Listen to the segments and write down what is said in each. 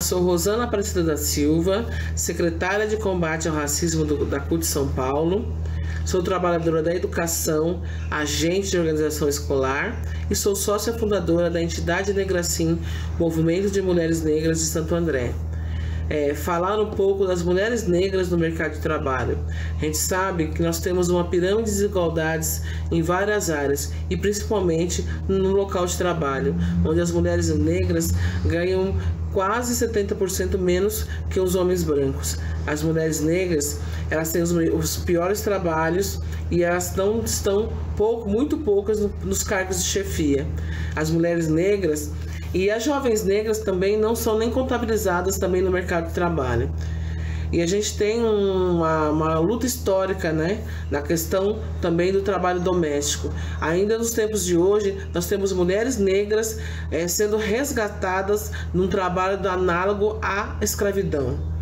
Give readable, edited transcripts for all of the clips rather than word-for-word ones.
Sou Rosana Aparecida da Silva, secretária de combate ao racismo da CUT São Paulo. Sou trabalhadora da educação, agente de organização escolar e sou sócia fundadora da entidade Negracim, Movimento de Mulheres Negras de Santo André. Falar um pouco das mulheres negras no mercado de trabalho. A gente sabe que nós temos uma pirâmide de desigualdades em várias áreas e principalmente no local de trabalho, onde as mulheres negras ganham quase 70% menos que os homens brancos. As mulheres negras, elas têm os piores trabalhos e elas não estão muito poucas nos cargos de chefia. As mulheres negras e as jovens negras também não são nem contabilizadas também no mercado de trabalho. E a gente tem uma luta histórica, né, na questão também do trabalho doméstico. Ainda nos tempos de hoje, nós temos mulheres negras sendo resgatadas num trabalho análogo à escravidão.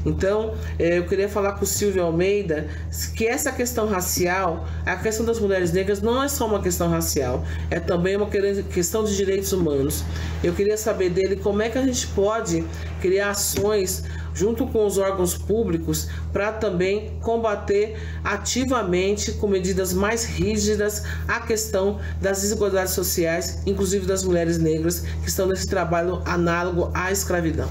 Então, eu queria falar com o Silvio Almeida que essa questão racial, a questão das mulheres negras não é só uma questão racial, é também uma questão de direitos humanos. Eu queria saber dele como é que a gente pode criar ações junto com os órgãos públicos para também combater ativamente, com medidas mais rígidas, a questão das desigualdades sociais, inclusive das mulheres negras que estão nesse trabalho análogo à escravidão.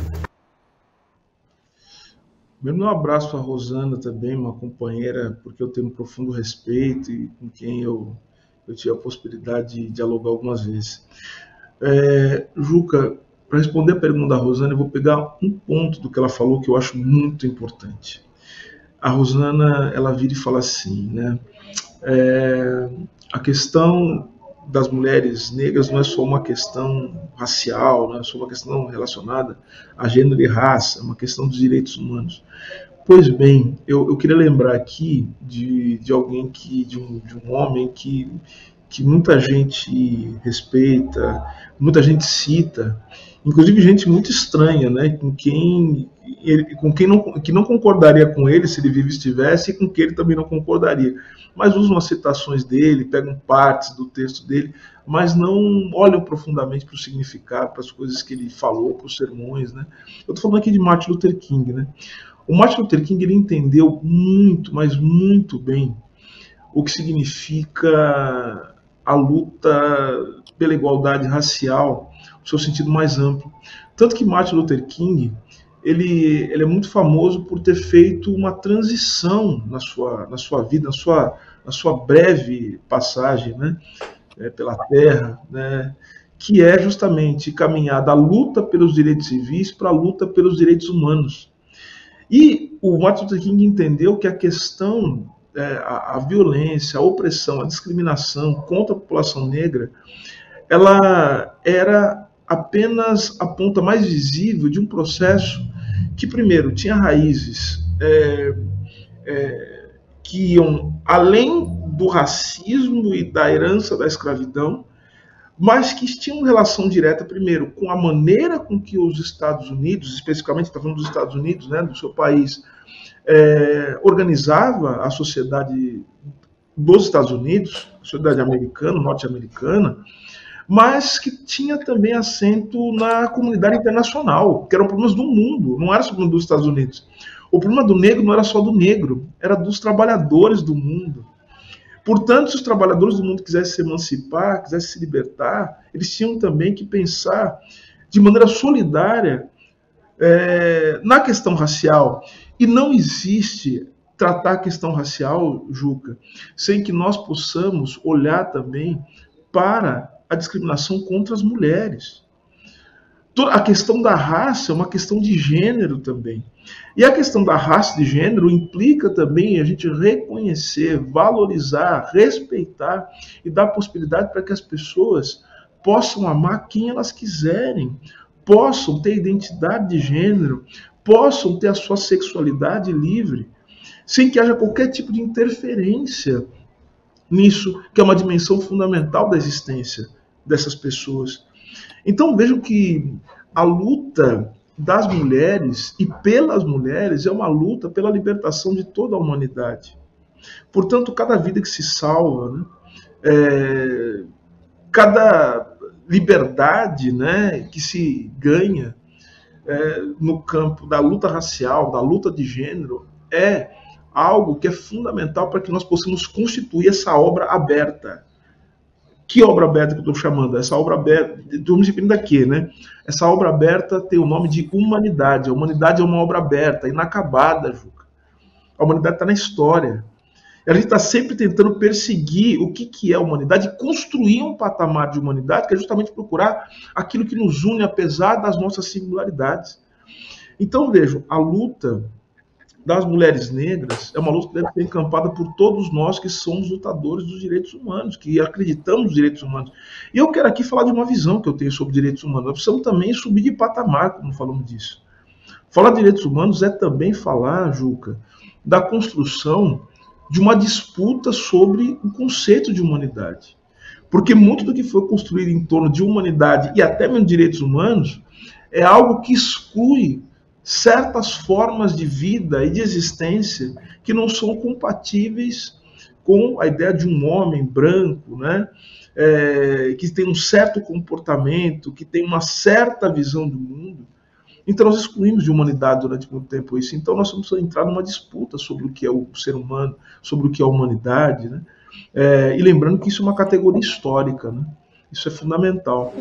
Primeiro, um abraço para a Rosana também, uma companheira, porque eu tenho um profundo respeito e com quem eu tive a possibilidade de dialogar algumas vezes. Juca, para responder a pergunta da Rosana, eu vou pegar um ponto do que ela falou que eu acho muito importante. A Rosana, ela vira e fala assim, né? A questão das mulheres negras não é só uma questão racial, não é só uma questão relacionada a gênero e raça, é uma questão dos direitos humanos. Pois bem, eu queria lembrar aqui de alguém de um homem que muita gente respeita, muita gente cita, inclusive gente muito estranha, né? Que não concordaria com ele se ele vivo estivesse, e com quem ele também não concordaria. Mas usam as citações dele, pegam partes do texto dele, mas não olham profundamente para o significado, para as coisas que ele falou, para os sermões, né? Eu estou falando aqui de Martin Luther King, né? O Martin Luther King, ele entendeu muito, mas muito bem, o que significa a luta pela igualdade racial, no seu sentido mais amplo. Tanto que Martin Luther King, ele é muito famoso por ter feito uma transição na sua vida, na sua breve passagem, né, pela Terra, né, que é justamente caminhar da luta pelos direitos civis para a luta pelos direitos humanos. E o Martin Luther King entendeu que a questão, a violência, a opressão, a discriminação contra a população negra, ela era apenas a ponta mais visível de um processo que, primeiro, tinha raízes que iam além do racismo e da herança da escravidão, mas que tinham relação direta, primeiro, com a maneira com que os Estados Unidos, especificamente, está falando dos Estados Unidos, né, do seu país, organizava a sociedade dos Estados Unidos, a sociedade americana, norte-americana, mas que tinha também assento na comunidade internacional, que eram problemas do mundo, não era só problema dos Estados Unidos. O problema do negro não era só do negro, era dos trabalhadores do mundo. Portanto, se os trabalhadores do mundo quisessem se emancipar, quisessem se libertar, eles tinham também que pensar de maneira solidária na questão racial. E não existe tratar a questão racial, Juca, sem que nós possamos olhar também para a discriminação contra as mulheres. A questão da raça é uma questão de gênero também. E a questão da raça e de gênero implica também a gente reconhecer, valorizar, respeitar e dar possibilidade para que as pessoas possam amar quem elas quiserem, possam ter identidade de gênero, possam ter a sua sexualidade livre, sem que haja qualquer tipo de interferência nisso, que é uma dimensão fundamental da existência dessas pessoas. Então vejam que a luta das mulheres e pelas mulheres é uma luta pela libertação de toda a humanidade. Portanto, cada vida que se salva, né, cada liberdade, né, que se ganha, no campo da luta racial, da luta de gênero, é algo que é fundamental para que nós possamos constituir essa obra aberta. Que obra aberta que eu estou chamando? Essa obra aberta, estamos referindo a quê, né? Essa obra aberta tem o nome de humanidade. A humanidade é uma obra aberta, inacabada, Juca. A humanidade está na história. A gente está sempre tentando perseguir o que é a humanidade e construir um patamar de humanidade que é justamente procurar aquilo que nos une apesar das nossas singularidades. Então, vejam, a luta das mulheres negras é uma luta que deve ser encampada por todos nós que somos lutadores dos direitos humanos, que acreditamos nos direitos humanos. E eu quero aqui falar de uma visão que eu tenho sobre direitos humanos. Nós precisamos também subir de patamar, como falamos disso. Falar de direitos humanos é também falar, Juca, da construção de uma disputa sobre o conceito de humanidade. Porque muito do que foi construído em torno de humanidade e até mesmo direitos humanos é algo que exclui certas formas de vida e de existência que não são compatíveis com a ideia de um homem branco, né? Que tem um certo comportamento, que tem uma certa visão do mundo. Então nós excluímos de humanidade durante muito tempo isso. Então nós vamos entrar numa disputa sobre o que é o ser humano, sobre o que é a humanidade, né? E lembrando que isso é uma categoria histórica, né? Isso é fundamental.